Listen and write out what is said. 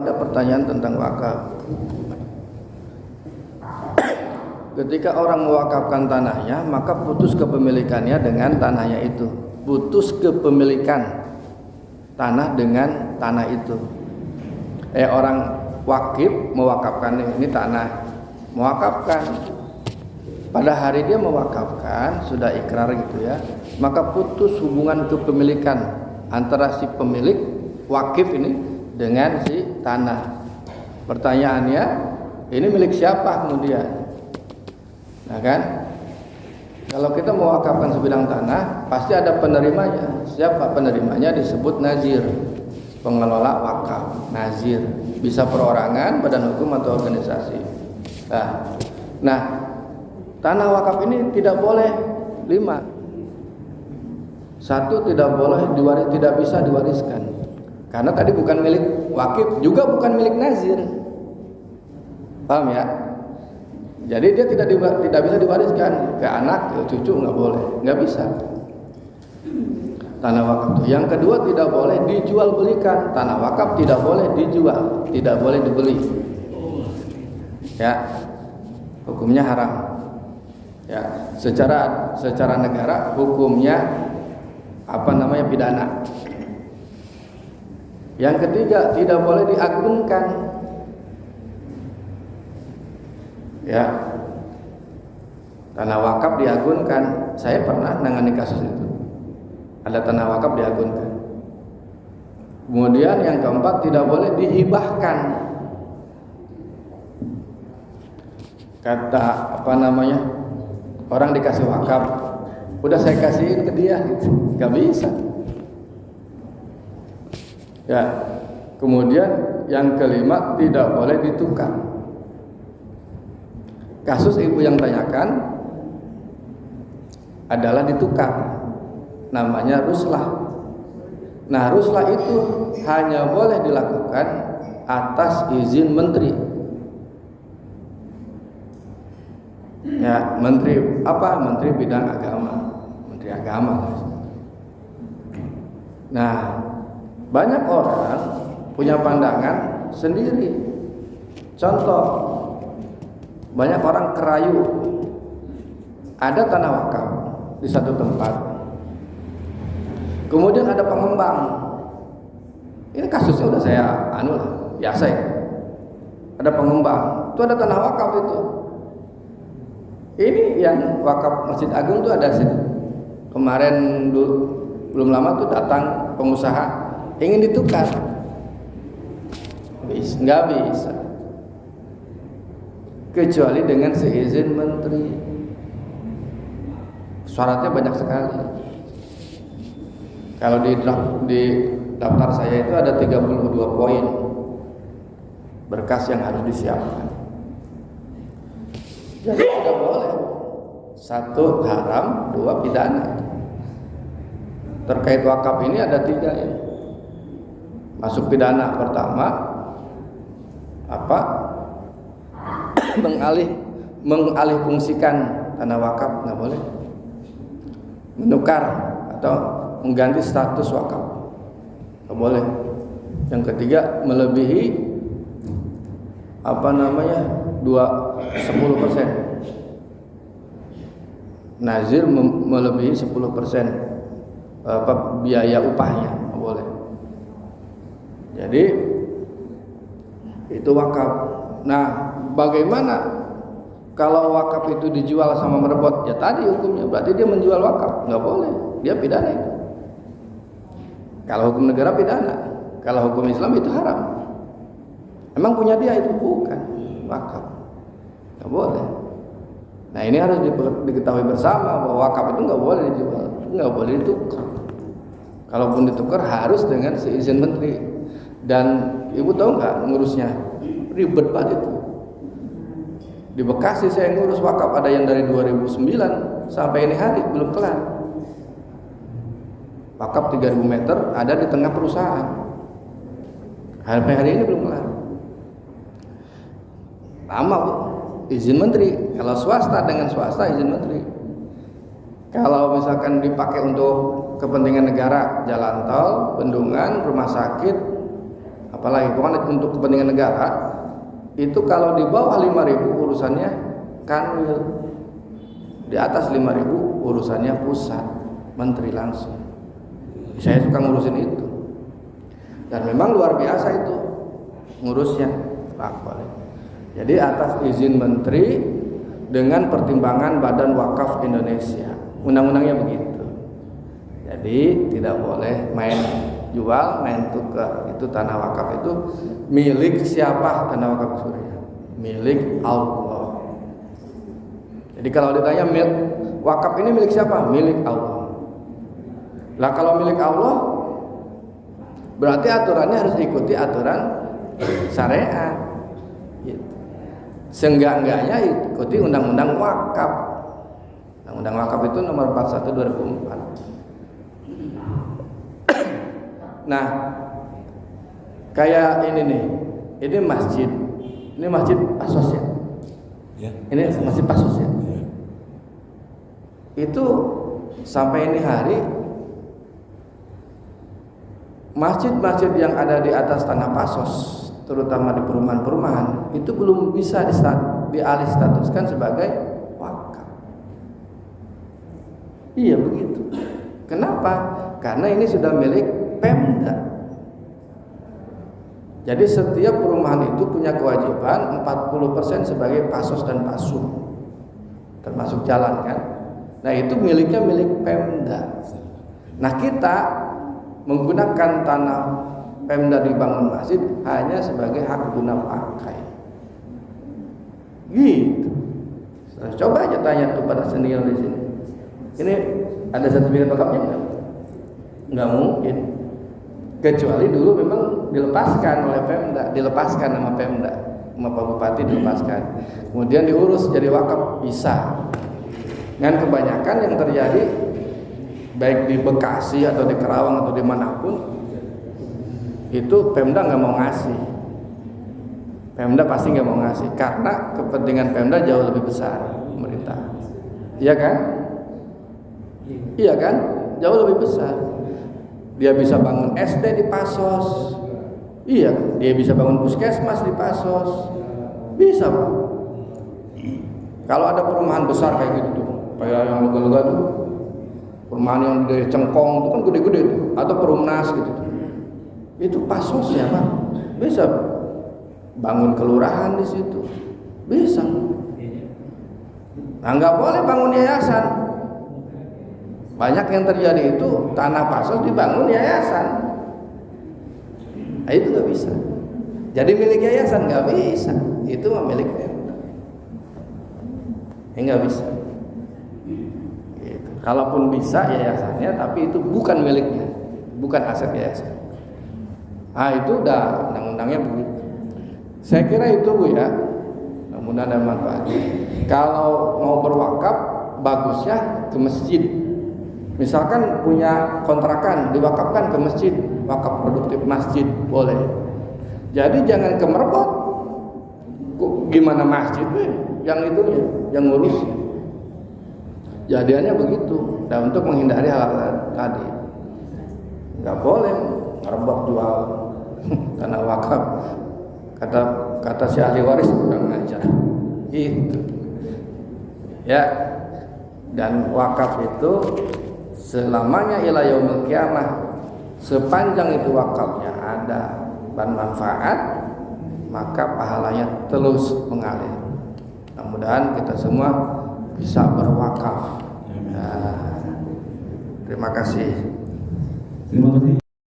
Ada pertanyaan tentang wakaf. Ketika orang mewakafkan tanahnya, maka putus kepemilikannya dengan tanahnya itu. Putus kepemilikan tanah dengan tanah itu. Orang wakif mewakafkan ini tanah, mewakafkan. Pada hari dia mewakafkan, sudah ikrar gitu ya, maka putus hubungan kepemilikan antara si pemilik wakif ini dengan si tanah. Pertanyaannya, ini milik siapa kemudian? Nah kan, kalau kita mewakafkan sebidang tanah, pasti ada penerimanya. Siapa penerimanya? Disebut nazir, pengelola wakaf. Nazir bisa perorangan, badan hukum atau organisasi. Nah, tanah wakaf ini tidak boleh 5. 1, tidak boleh tidak bisa diwariskan. Karena tadi bukan milik wakif, juga bukan milik nazir. Paham ya? Jadi dia tidak bisa diwariskan ke anak, ke cucu, nggak boleh, nggak bisa. Tanah wakaf itu. Yang kedua, tidak boleh dijual belikan. Tanah wakaf tidak boleh dijual, tidak boleh dibeli. Ya, hukumnya haram. Ya, secara negara hukumnya pidana. Yang ketiga, tidak boleh diagunkan. Ya, tanah wakaf diagunkan. Saya pernah nangani kasus itu. Ada tanah wakaf diagunkan. Kemudian yang keempat, tidak boleh dihibahkan. Kata orang dikasih wakaf, udah saya kasihin ke dia gitu, nggak bisa. Ya, kemudian yang kelima, tidak boleh ditukar. Kasus ibu yang tanyakan adalah ditukar, namanya ruslah. Nah, ruslah itu hanya boleh dilakukan atas izin menteri. Ya, menteri bidang agama, menteri agama. Nah, banyak orang punya pandangan sendiri. Contoh, banyak orang kerayu, ada tanah wakaf di satu tempat, kemudian ada pengembang. Ini kasusnya udah saya biasa ya. Ada pengembang, itu ada tanah wakaf itu. Ini yang wakaf Masjid Agung tuh ada situ. Kemarin belum lama tuh datang pengusaha ingin ditukar, nggak bisa. Kecuali dengan seizin menteri. Syaratnya banyak sekali. Kalau di daftar saya itu ada 32 poin berkas yang harus disiapkan. Jadi tidak boleh. 1, haram, 2, pidana. Terkait wakaf ini ada 3 ya. Masuk pidana pertama mengalih fungsikan tanah wakaf, nggak boleh. Menukar atau mengganti status wakaf, nggak boleh. Yang ketiga, melebihi 10%. Nazir melebihi 10% biaya upahnya, nggak boleh. Jadi itu wakaf. Nah, bagaimana kalau wakaf itu dijual sama merebut? Ya tadi hukumnya, berarti dia menjual wakaf, nggak boleh, dia pidana itu. Kalau hukum negara pidana, kalau hukum Islam itu haram. Emang punya dia itu bukan wakaf, nggak boleh. Nah, ini harus diketahui bersama bahwa wakaf itu nggak boleh dijual, nggak boleh ditukar. Kalaupun ditukar harus dengan seizin menteri. Dan ibu tahu nggak ngurusnya? Ribet banget itu. Di Bekasi saya ngurus wakaf, ada yang dari 2009 sampai ini hari belum kelar. Wakaf 3000 meter ada di tengah perusahaan. Sampai hari ini belum kelar. Lama Bu, izin menteri. Kalau swasta dengan swasta izin menteri. Kalau misalkan dipakai untuk kepentingan negara, jalan tol, bendungan, rumah sakit, apalagi pokoknya untuk kepentingan negara itu kalau di bawah 5.000 urusannya kanwil, di atas 5.000 urusannya pusat, menteri langsung. Saya suka ngurusin itu dan memang luar biasa itu ngurusnya bolak-balik. Jadi atas izin menteri dengan pertimbangan Badan Wakaf Indonesia, undang-undangnya begitu. Jadi tidak boleh main jual, main tukar. Itu tanah wakaf itu milik siapa? Tanah wakaf Suriah milik Allah. Jadi kalau ditanya wakaf ini milik siapa? Milik Allah. Lah kalau milik Allah berarti aturannya harus ikuti aturan syariat. Gitu. Seenggak-enggaknya ikuti undang-undang wakaf. Undang-undang wakaf itu nomor 41 2004. Nah, kayak ini nih. Ini masjid. Ini masjid Pasos ya. Ini masjid Pasos ya. Itu sampai ini hari masjid-masjid yang ada di atas tanah Pasos, terutama di perumahan-perumahan, itu belum bisa dialih statuskan sebagai wakaf. Iya begitu. Kenapa? Karena ini sudah milik Pemda. Jadi setiap perumahan itu punya kewajiban 40% sebagai pasos dan pasum, termasuk jalan kan. Nah itu miliknya milik Pemda. Nah kita menggunakan tanah Pemda dibangun masjid hanya sebagai hak guna pakai. Gitu. Coba aja tanya tuh pada senior di sini. Ini ada sertifikat wakafnya enggak? Enggak mungkin. Kecuali dulu memang dilepaskan oleh Pemda, dilepaskan nama Pemda, sama Pak Bupati dilepaskan. Kemudian diurus jadi wakaf bisa. Dan kebanyakan yang terjadi baik di Bekasi atau di Kerawang atau dimanapun itu Pemda nggak mau ngasih. Pemda pasti nggak mau ngasih karena kepentingan Pemda jauh lebih besar pemerintah. Iya kan? Iya kan? Jauh lebih besar. Dia bisa bangun SD di Pasos. Iya, dia bisa bangun puskesmas di Pasos. Bisa, Pak. Kalau ada perumahan besar kayak gitu tuh, kayak yang lega-lega tuh, perumahan yang dari Cengkong itu kan gede-gede tuh, atau Perumnas gitu tuh. Itu Pasos ya, Pak. Bisa bangun kelurahan di situ. Bisa. Nah, nggak boleh bangun yayasan. Banyak yang terjadi itu tanah Pasos dibangun yayasan. Nah, itu nggak bisa. Jadi milik yayasan nggak bisa. Itu milik Pemda. Nggak bisa. Gitu. Kalaupun bisa yayasannya, tapi itu bukan miliknya, bukan aset yayasan. Ah itu udah undang-undangnya begitu. Saya kira itu Bu ya. Mudah-mudahan ada manfaatnya. Kalau mau berwakaf, bagusnya ke masjid. Misalkan punya kontrakan diwakafkan ke masjid, wakaf produktif masjid boleh. Jadi jangan ke merbot. Gimana masjid yang itunya, yang ngurus. Jadiannya begitu. Dan untuk menghindari hal-hal tadi, nggak boleh merbot jual tanah wakaf. Kata si ahli waris kurang ajar. Itu. Ya. Dan wakaf itu selamanya ila yaumil kiamah, sepanjang itu wakafnya ada bermanfaat, maka pahalanya terus mengalir. Mudah-mudahan kita semua bisa berwakaf. Terima kasih.